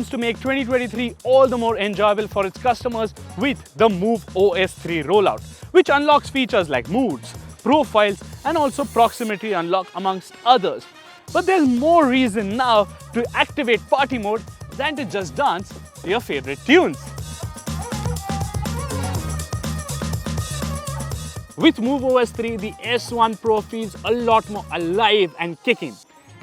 comes to make 2023 all the more enjoyable for its customers with the MoveOS 3 rollout, which unlocks features like moods, profiles, and also proximity unlock amongst others. But there's more reason now to activate party mode than to just dance to your favorite tunes. With MoveOS 3, the S1 Pro feels a lot more alive and kicking.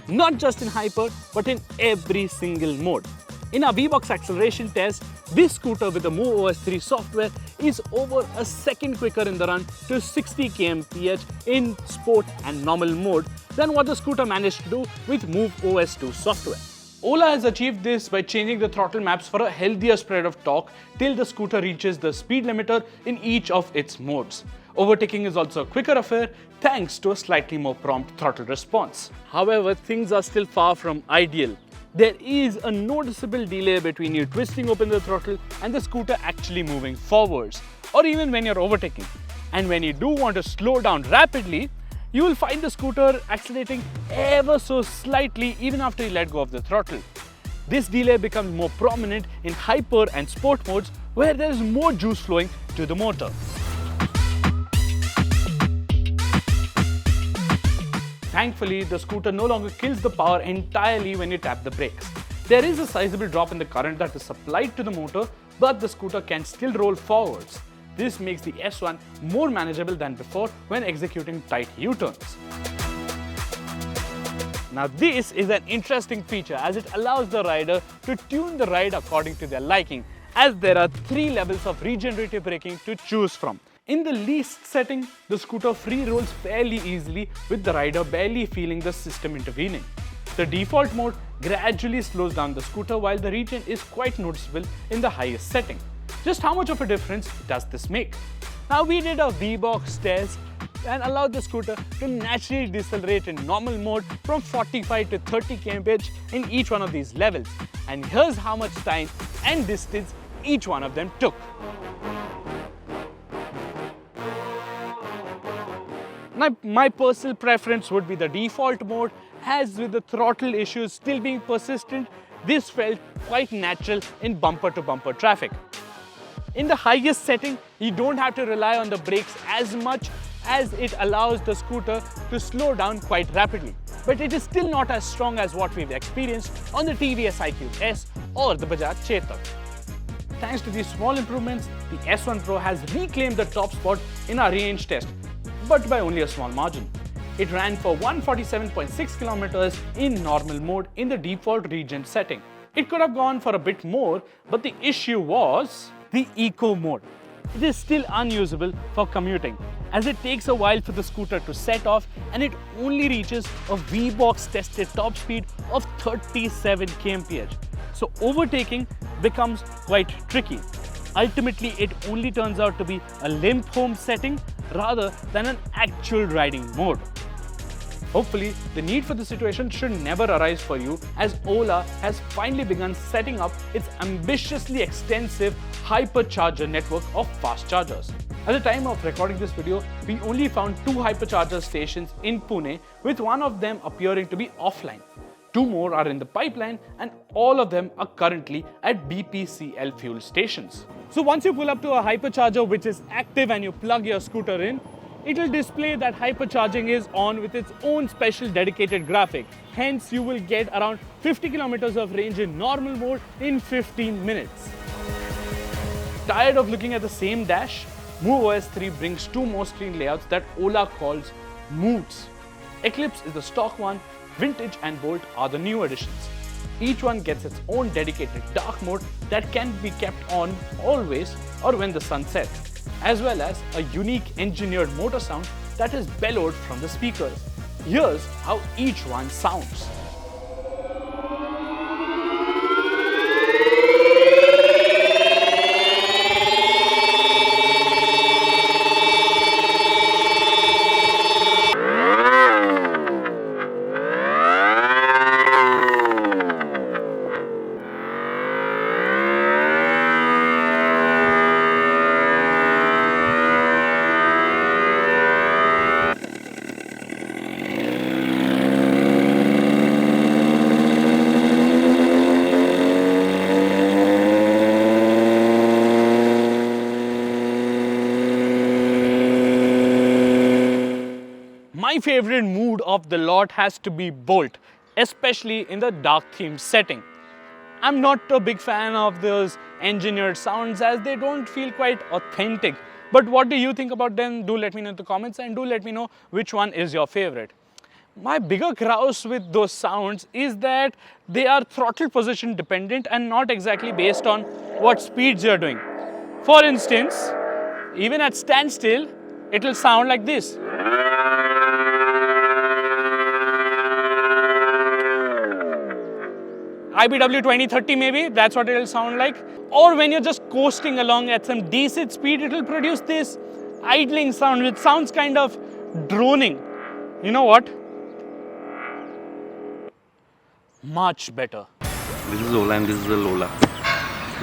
Not just in hyper, but in every single mode. In our V-Box acceleration test, this scooter with the MoveOS 3 software is over a second quicker in the run to 60 kmph in sport and normal mode than what the scooter managed to do with MoveOS 2 software. Ola has achieved this by changing the throttle maps for a healthier spread of torque till the scooter reaches the speed limiter in each of its modes. Overtaking is also a quicker affair thanks to a slightly more prompt throttle response. However, things are still far from ideal. There is a noticeable delay between you twisting open the throttle and the scooter actually moving forwards, or even when you're overtaking. And when you do want to slow down rapidly, you will find the scooter accelerating ever so slightly even after you let go of the throttle. This delay becomes more prominent in hyper and sport modes where there is more juice flowing to the motor. Thankfully, the scooter no longer kills the power entirely when you tap the brakes. There is a sizable drop in the current that is supplied to the motor, but the scooter can still roll forwards. This makes the S1 more manageable than before when executing tight U-turns. Now this is an interesting feature as it allows the rider to tune the ride according to their liking, as there are 3 levels of regenerative braking to choose from. In the least setting, the scooter free rolls fairly easily with the rider barely feeling the system intervening. The default mode gradually slows down the scooter while the regen is quite noticeable in the highest setting. Just how much of a difference does this make? Now we did a V-Box test and allowed the scooter to naturally decelerate in normal mode from 45 to 30 kmph in each one of these levels. And here's how much time and distance each one of them took. Now, my personal preference would be the default mode, as with the throttle issues still being persistent, this felt quite natural in bumper-to-bumper traffic. In the highest setting, you don't have to rely on the brakes as much as it allows the scooter to slow down quite rapidly. But it is still not as strong as what we've experienced on the TVS iQube S or the Bajaj Chetak. Thanks to these small improvements, the S1 Pro has reclaimed the top spot in our range test, but by only a small margin. It ran for 147.6 kilometers in normal mode in the default Regen setting. It could have gone for a bit more, but the issue was the eco mode. It is still unusable for commuting, as it takes a while for the scooter to set off and it only reaches a V-Box tested top speed of 37 kmph. So overtaking becomes quite tricky. Ultimately, it only turns out to be a limp home setting rather than an actual riding mode. Hopefully, the need for the situation should never arise for you, as Ola has finally begun setting up its ambitiously extensive hypercharger network of fast chargers. At the time of recording this video, we only found 2 hypercharger stations in Pune, with one of them appearing to be offline. 2 more are in the pipeline, and all of them are currently at BPCL fuel stations. So once you pull up to a hypercharger which is active and you plug your scooter in, it will display that hypercharging is on with its own special dedicated graphic. Hence, you will get around 50 kilometers of range in normal mode in 15 minutes. Tired of looking at the same dash? MoveOS 3 brings 2 more screen layouts that Ola calls moods. Eclipse is the stock one, Vintage and Bolt are the new additions. Each one gets its own dedicated dark mode that can be kept on always or when the sun sets, as well as a unique engineered motor sound that is bellowed from the speakers. Here's how each one sounds. My favorite mood of the lot has to be Bolt, especially in the dark theme setting. I'm not a big fan of those engineered sounds as they don't feel quite authentic. But what do you think about them? Do let me know in the comments and do let me know which one is your favorite. My bigger grouse with those sounds is that they are throttle position dependent and not exactly based on what speeds you're doing. For instance, even at standstill, it will sound like this. IBW 2030 maybe, that's what it will sound like. Or when you're just coasting along at some decent speed, it will produce this idling sound which sounds kind of droning. You know what? Much better. This is Ola and this is a Lola.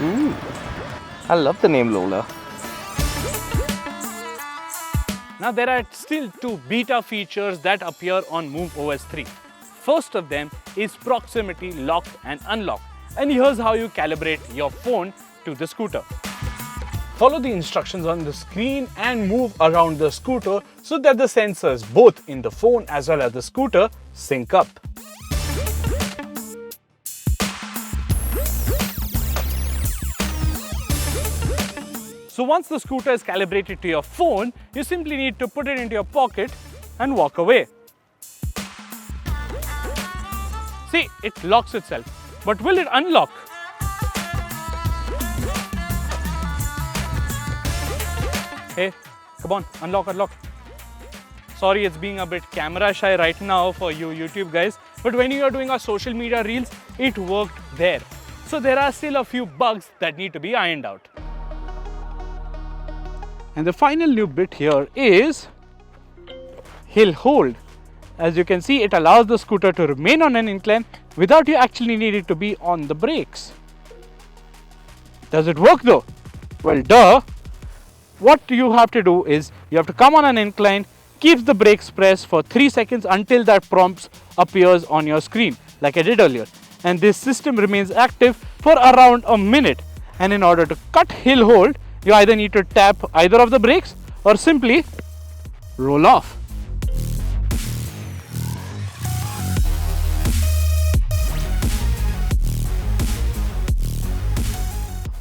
Ooh, I love the name Lola. Now there are still two beta features that appear on MoveOS 3. First of them is proximity lock and unlock. And here's how you calibrate your phone to the scooter. Follow the instructions on the screen and move around the scooter so that the sensors both in the phone as well as the scooter sync up. So once the scooter is calibrated to your phone, you simply need to put it into your pocket and walk away. See, it locks itself, but will it unlock? Hey, come on, unlock. Sorry, it's being a bit camera shy right now for you YouTube guys, but when you are doing our social media reels, it worked there. So there are still a few bugs that need to be ironed out. And the final new bit here is hill hold. As you can see, it allows the scooter to remain on an incline without you actually needing to be on the brakes. Does it work though? Well, duh. What you have to do is you have to come on an incline, keep the brakes pressed for 3 seconds until that prompt appears on your screen, like I did earlier. And this system remains active for around a minute. And in order to cut hill hold, you either need to tap either of the brakes or simply roll off.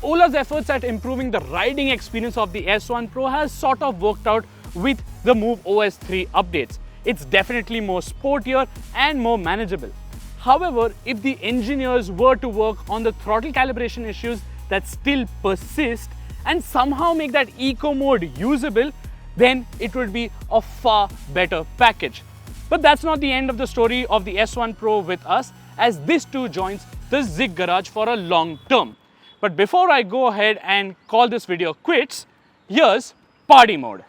Ola's efforts at improving the riding experience of the S1 Pro has sort of worked out with the MoveOS 3 updates. It's definitely more sportier and more manageable. However, if the engineers were to work on the throttle calibration issues that still persist and somehow make that eco mode usable, then it would be a far better package. But that's not the end of the story of the S1 Pro with us, as this too joins the Zig Garage for a long term. But before I go ahead and call this video quits, here's party mode.